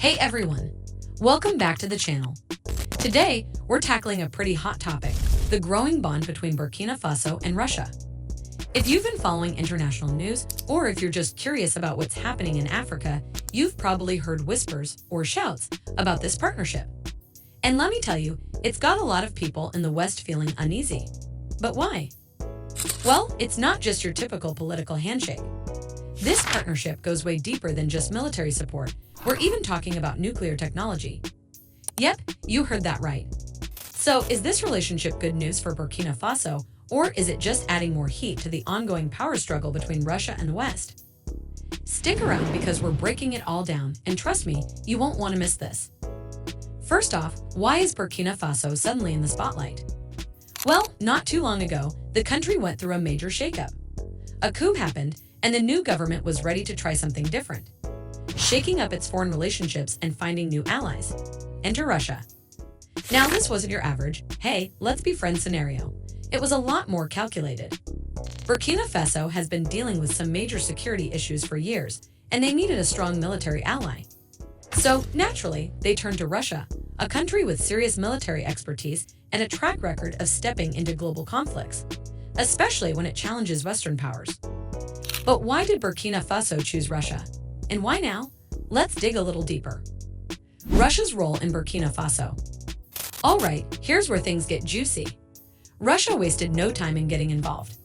Hey everyone, welcome back to the channel. Today, we're tackling a pretty hot topic, the growing bond between Burkina Faso and Russia. If you've been following international news, or if you're just curious about what's happening in Africa, you've probably heard whispers or shouts about this partnership. And let me tell you, it's got a lot of people in the West feeling uneasy. But why? Well, it's not just your typical political handshake. This partnership goes way deeper than just military support. We're even talking about nuclear technology. Yep, you heard that right. So, is this relationship good news for Burkina Faso, or is it just adding more heat to the ongoing power struggle between Russia and the West? Stick around because we're breaking it all down, and trust me, you won't want to miss this. First off, why is Burkina Faso suddenly in the spotlight? Well, not too long ago, the country went through a major shakeup. A coup happened, and the new government was ready to try something different, shaking up its foreign relationships and finding new allies. Enter Russia. Now, this wasn't your average, hey, let's be friends scenario. It was a lot more calculated. Burkina Faso has been dealing with some major security issues for years, and they needed a strong military ally. So, naturally, they turned to Russia, a country with serious military expertise and a track record of stepping into global conflicts, especially when it challenges Western powers. But why did Burkina Faso choose Russia? And why now? Let's dig a little deeper. Russia's role in Burkina Faso. Alright, here's where things get juicy. Russia wasted no time in getting involved.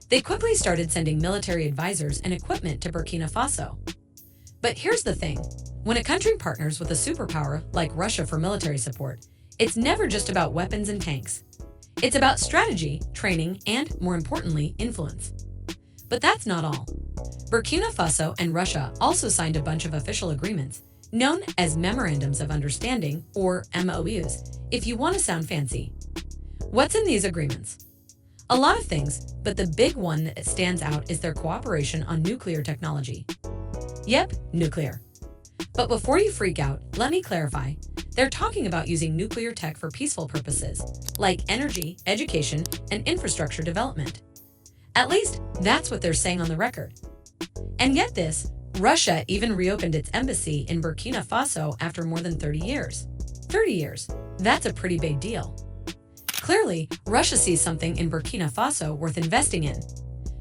They quickly started sending military advisors and equipment to Burkina Faso. But here's the thing, when a country partners with a superpower like Russia for military support, it's never just about weapons and tanks. It's about strategy, training, and, more importantly, influence. But that's not all. Burkina Faso and Russia also signed a bunch of official agreements, known as Memorandums of Understanding, or MOUs, if you want to sound fancy. What's in these agreements? A lot of things, but the big one that stands out is their cooperation on nuclear technology. Yep, nuclear. But before you freak out, let me clarify. They're talking about using nuclear tech for peaceful purposes, like energy, education, and infrastructure development. At least, that's what they're saying on the record. And get this, Russia even reopened its embassy in Burkina Faso after more than 30 years. 30 years. That's a pretty big deal. Clearly, Russia sees something in Burkina Faso worth investing in.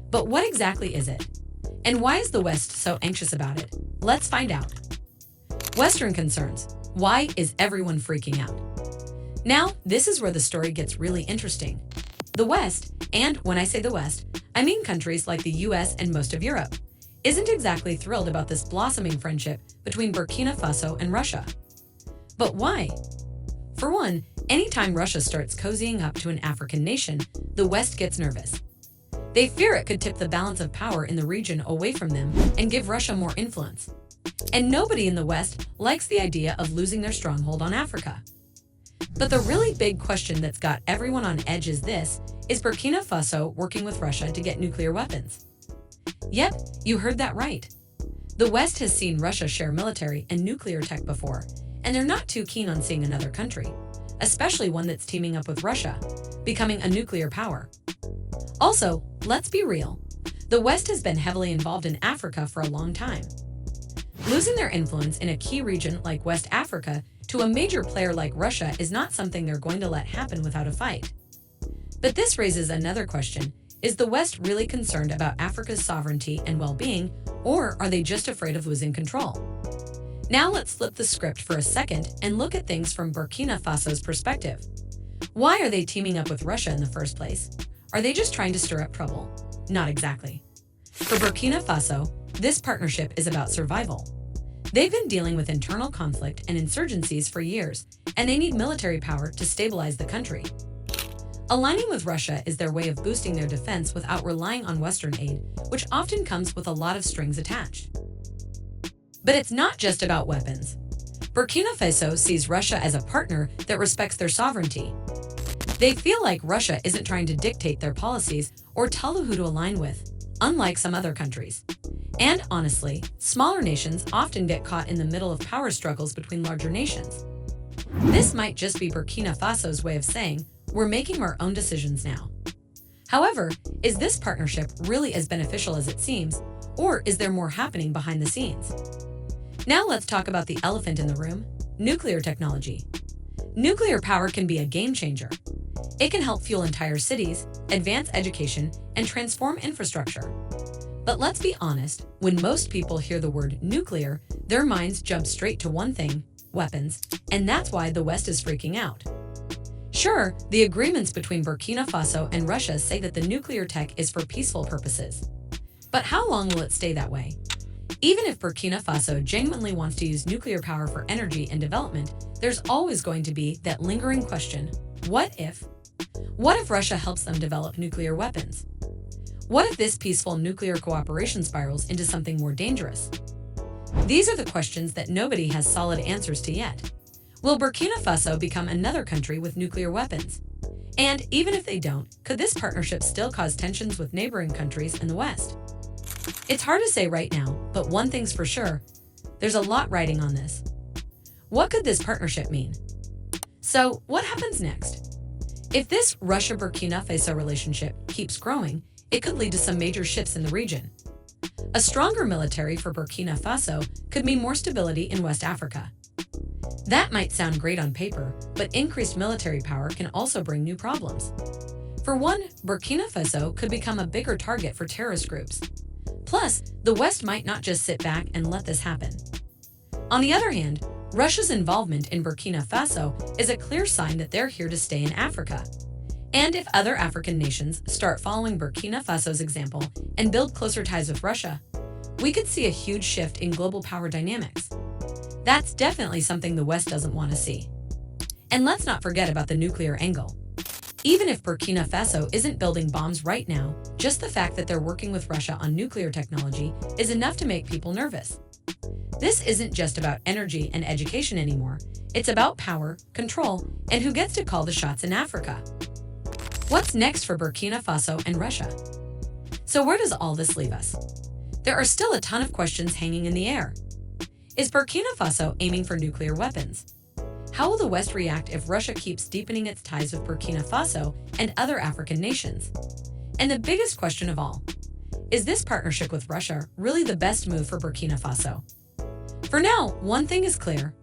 But what exactly is it? And why is the West so anxious about it? Let's find out. Western concerns. Why is everyone freaking out? Now, this is where the story gets really interesting. The West, and when I say the West, I mean countries like the US and most of Europe, isn't exactly thrilled about this blossoming friendship between Burkina Faso and Russia. But why? For one, anytime Russia starts cozying up to an African nation, the West gets nervous. They fear it could tip the balance of power in the region away from them and give Russia more influence. And nobody in the West likes the idea of losing their stronghold on Africa. But the really big question that's got everyone on edge is this: is Burkina Faso working with Russia to get nuclear weapons? Yep, you heard that right. The West has seen Russia share military and nuclear tech before, and they're not too keen on seeing another country, especially one that's teaming up with Russia, becoming a nuclear power. Also, let's be real. The West has been heavily involved in Africa for a long time. Losing their influence in a key region like West Africa to a major player like Russia is not something they're going to let happen without a fight. But this raises another question. Is the West really concerned about Africa's sovereignty and well-being, or are they just afraid of losing control? Now let's flip the script for a second and look at things from Burkina Faso's perspective. Why are they teaming up with Russia in the first place? Are they just trying to stir up trouble? Not exactly. For Burkina Faso, this partnership is about survival. They've been dealing with internal conflict and insurgencies for years, and they need military power to stabilize the country. Aligning with Russia is their way of boosting their defense without relying on Western aid, which often comes with a lot of strings attached. But it's not just about weapons. Burkina Faso sees Russia as a partner that respects their sovereignty. They feel like Russia isn't trying to dictate their policies or tell them who to align with, unlike some other countries. And honestly, smaller nations often get caught in the middle of power struggles between larger nations. This might just be Burkina Faso's way of saying, we're making our own decisions now. However, is this partnership really as beneficial as it seems, or is there more happening behind the scenes? Now let's talk about the elephant in the room, nuclear technology. Nuclear power can be a game changer. It can help fuel entire cities, advance education, and transform infrastructure. But let's be honest, when most people hear the word nuclear, their minds jump straight to one thing: weapons, and that's why the West is freaking out. Sure, the agreements between Burkina Faso and Russia say that the nuclear tech is for peaceful purposes. But how long will it stay that way? Even if Burkina Faso genuinely wants to use nuclear power for energy and development, there's always going to be that lingering question: what if? What if Russia helps them develop nuclear weapons? What if this peaceful nuclear cooperation spirals into something more dangerous? These are the questions that nobody has solid answers to yet. Will Burkina Faso become another country with nuclear weapons? And even if they don't, could this partnership still cause tensions with neighboring countries in the West? It's hard to say right now, but one thing's for sure: there's a lot riding on this. What could this partnership mean? So, what happens next? If this Russia-Burkina Faso relationship keeps growing, it could lead to some major shifts in the region. A stronger military for Burkina Faso could mean more stability in West Africa. That might sound great on paper, but increased military power can also bring new problems. For one, Burkina Faso could become a bigger target for terrorist groups. Plus, the West might not just sit back and let this happen. On the other hand, Russia's involvement in Burkina Faso is a clear sign that they're here to stay in Africa. And if other African nations start following Burkina Faso's example and build closer ties with Russia, we could see a huge shift in global power dynamics. That's definitely something the West doesn't want to see. And let's not forget about the nuclear angle. Even if Burkina Faso isn't building bombs right now, just the fact that they're working with Russia on nuclear technology is enough to make people nervous. This isn't just about energy and education anymore. It's about power, control, and who gets to call the shots in Africa. What's next for Burkina Faso and Russia? So where does all this leave us? There are still a ton of questions hanging in the air. Is Burkina Faso aiming for nuclear weapons? How will the West react if Russia keeps deepening its ties with Burkina Faso and other African nations? And the biggest question of all, is this partnership with Russia really the best move for Burkina Faso? For now, one thing is clear: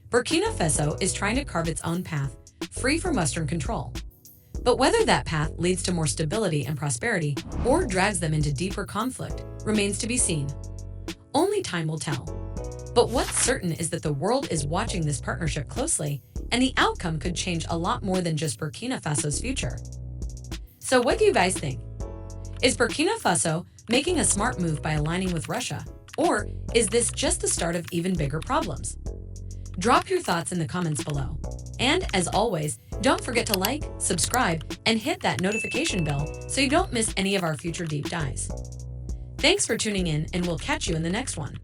Burkina Faso is trying to carve its own path, free from Western control. But whether that path leads to more stability and prosperity or drags them into deeper conflict remains to be seen. Only time will tell. But what's certain is that the world is watching this partnership closely, and the outcome could change a lot more than just Burkina Faso's future. So what do you guys think? Is Burkina Faso making a smart move by aligning with Russia? Or is this just the start of even bigger problems? Drop your thoughts in the comments below. And as always, don't forget to like, subscribe, and hit that notification bell so you don't miss any of our future deep dives. Thanks for tuning in, and we'll catch you in the next one.